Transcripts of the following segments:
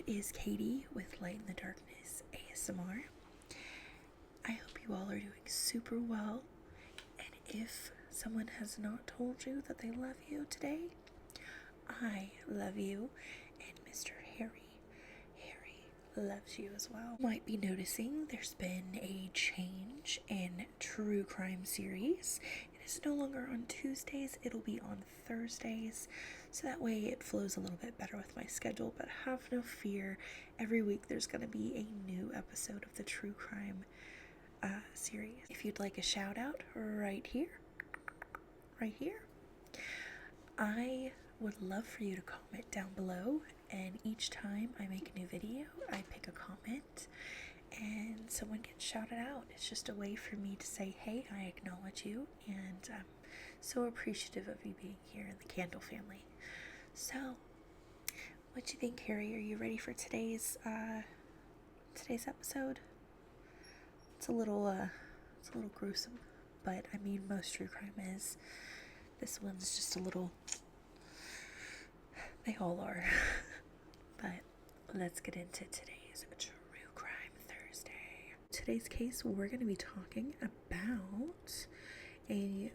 It is Katie with Light in the Darkness ASMR. I hope you all are doing super well, and if someone has not told you that they love you today, I love you, and Mr. Harry loves you as well. You might be noticing there's been a change in true crime series. It is no longer on Tuesdays, it'll be on Thursdays, so that way it flows a little bit better with my schedule. But have no fear, every week there's going to be a new episode of the true crime series. If you'd like a shout out right here, I would love for you to comment down below, and each time I make a new video, I pick a comment and someone gets shouted out. It's just a way for me to say, hey, I acknowledge you, and I'm so appreciative of you being here in the Candle family. So, what do you think, Harry? Are you ready for today's episode? It's a little gruesome, but I mean, most true crime is. This one's just a little. They all are. But let's get into today's True Crime Thursday. Today's case, we're going to be talking about a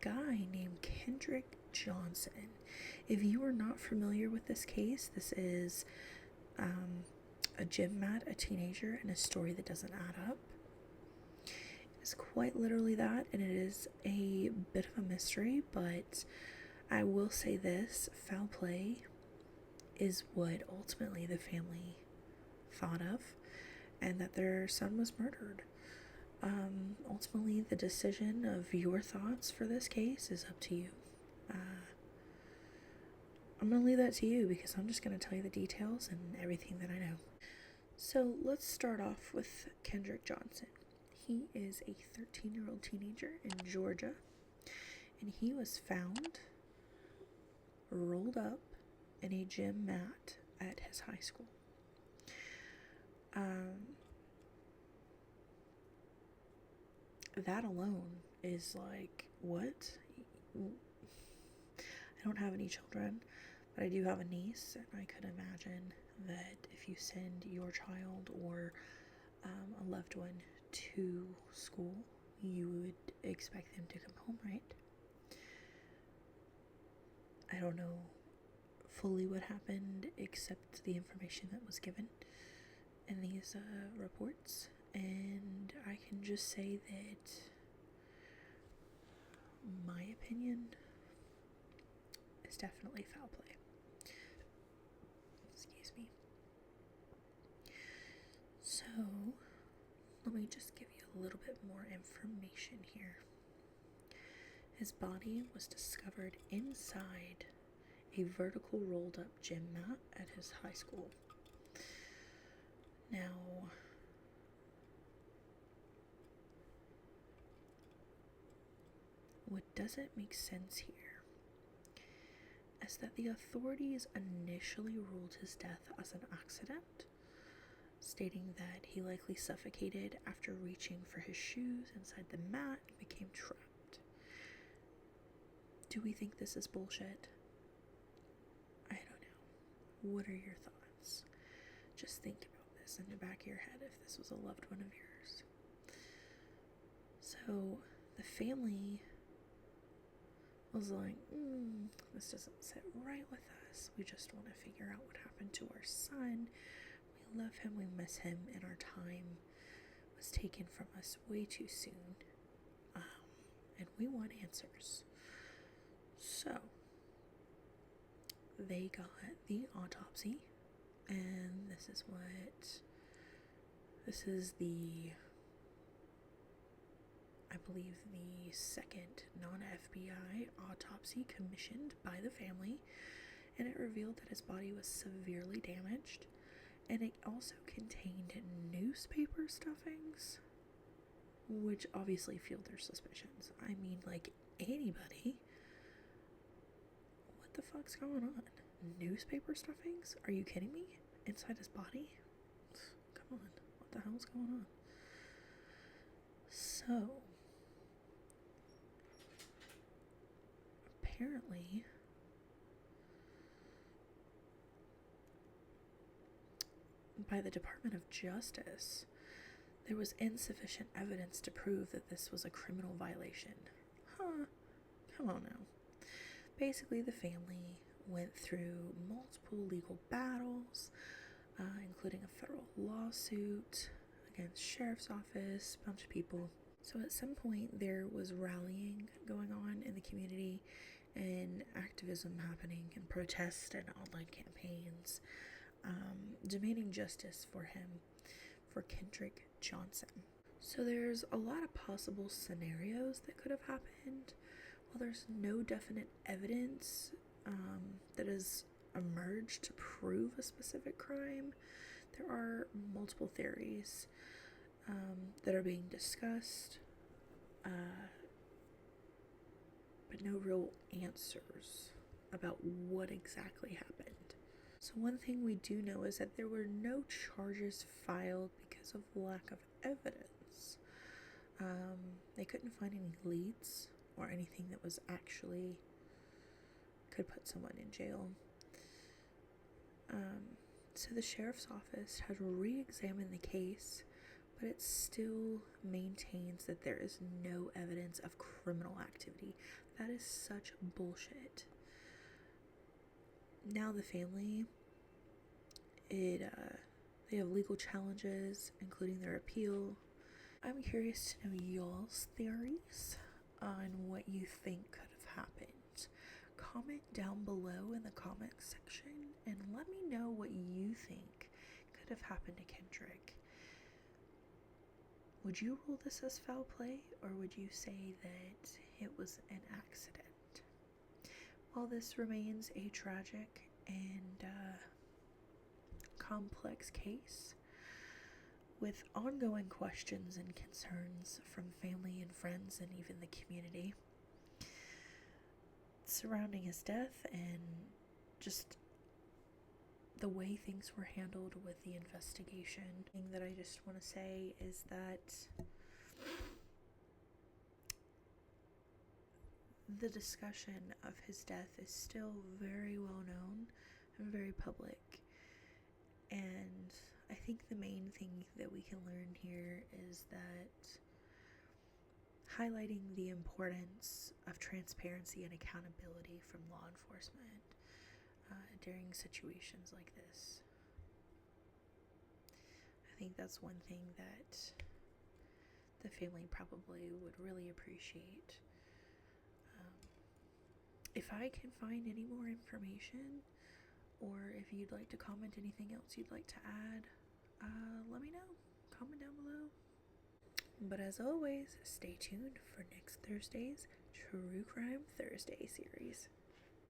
guy named Kendrick Johnson. If you are not familiar with this case, this is a gym mat, a teenager, and a story that doesn't add up. It's quite literally that, and it is a bit of a mystery, but I will say this: foul play is what ultimately the family thought of, and that their son was murdered. Ultimately, the decision of your thoughts for this case is up to you. I'm going to leave that to you, because I'm just going to tell you the details and everything that I know. So let's start off with Kendrick Johnson. He is a 13-year-old teenager in Georgia, and he was found rolled up in a gym mat at his high school. That alone is like, what? I don't have any children, but I do have a niece, and I could imagine that if you send your child or a loved one to school, you would expect them to come home, right? I don't know fully what happened, except the information that was given in these reports, and I can just say that my opinion is definitely foul play. Excuse me. So, let me just give you a little bit more information here. His body was discovered inside a vertical rolled up gym mat at his high school. Now, what doesn't make sense here is that the authorities initially ruled his death as an accident, stating that he likely suffocated after reaching for his shoes inside the mat and became trapped. Do we think this is bullshit? I don't know. What are your thoughts? Just think about this in the back of your head if this was a loved one of yours. So the family was like, this doesn't sit right with us. We just want to figure out what happened to our son. We love him, we miss him, and our time was taken from us way too soon. And we want answers. So they got the autopsy, and this is the, I believe, the second non-FBI autopsy commissioned by the family, and it revealed that his body was severely damaged, and it also contained newspaper stuffings, which obviously fueled their suspicions. I mean, like, anybody. What the fuck's going on? Newspaper stuffings? Are you kidding me? Inside his body? Come on, what the hell's going on? So, apparently, by the Department of Justice, there was insufficient evidence to prove that this was a criminal violation. Huh? Come on now. Basically, the family went through multiple legal battles, including a federal lawsuit against sheriff's office, a bunch of people. So at some point there was rallying going on in the community and activism happening and protests and online campaigns demanding justice for him, for Kendrick Johnson. So there's a lot of possible scenarios that could have happened. While there's no definite evidence that has emerged to prove a specific crime, there are multiple theories that are being discussed, but no real answers about what exactly happened. So one thing we do know is that there were no charges filed because of lack of evidence. They couldn't find any leads or anything that was actually could put someone in jail. So the sheriff's office has re-examined the case, but it still maintains that there is no evidence of criminal activity. That is such bullshit. Now the family, they have legal challenges, including their appeal. I'm curious to know y'all's theories on what you think could have happened. Comment down below in the comment section and let me know what you think could have happened to Kendrick. Would you rule this as foul play, or would you say that it was an accident? While this remains a tragic and complex case with ongoing questions and concerns from family and friends and even the community surrounding his death and just the way things were handled with the investigation, the thing that I just want to say is that the discussion of his death is still very well known and very public. And I think the main thing that we can learn here is that highlighting the importance of transparency and accountability from law enforcement during situations like this. I think that's one thing that the family probably would really appreciate. If I can find any more information, or if you'd like to comment anything else you'd like to add, let me know. Comment down below. But as always, stay tuned for next Thursday's True Crime Thursday series.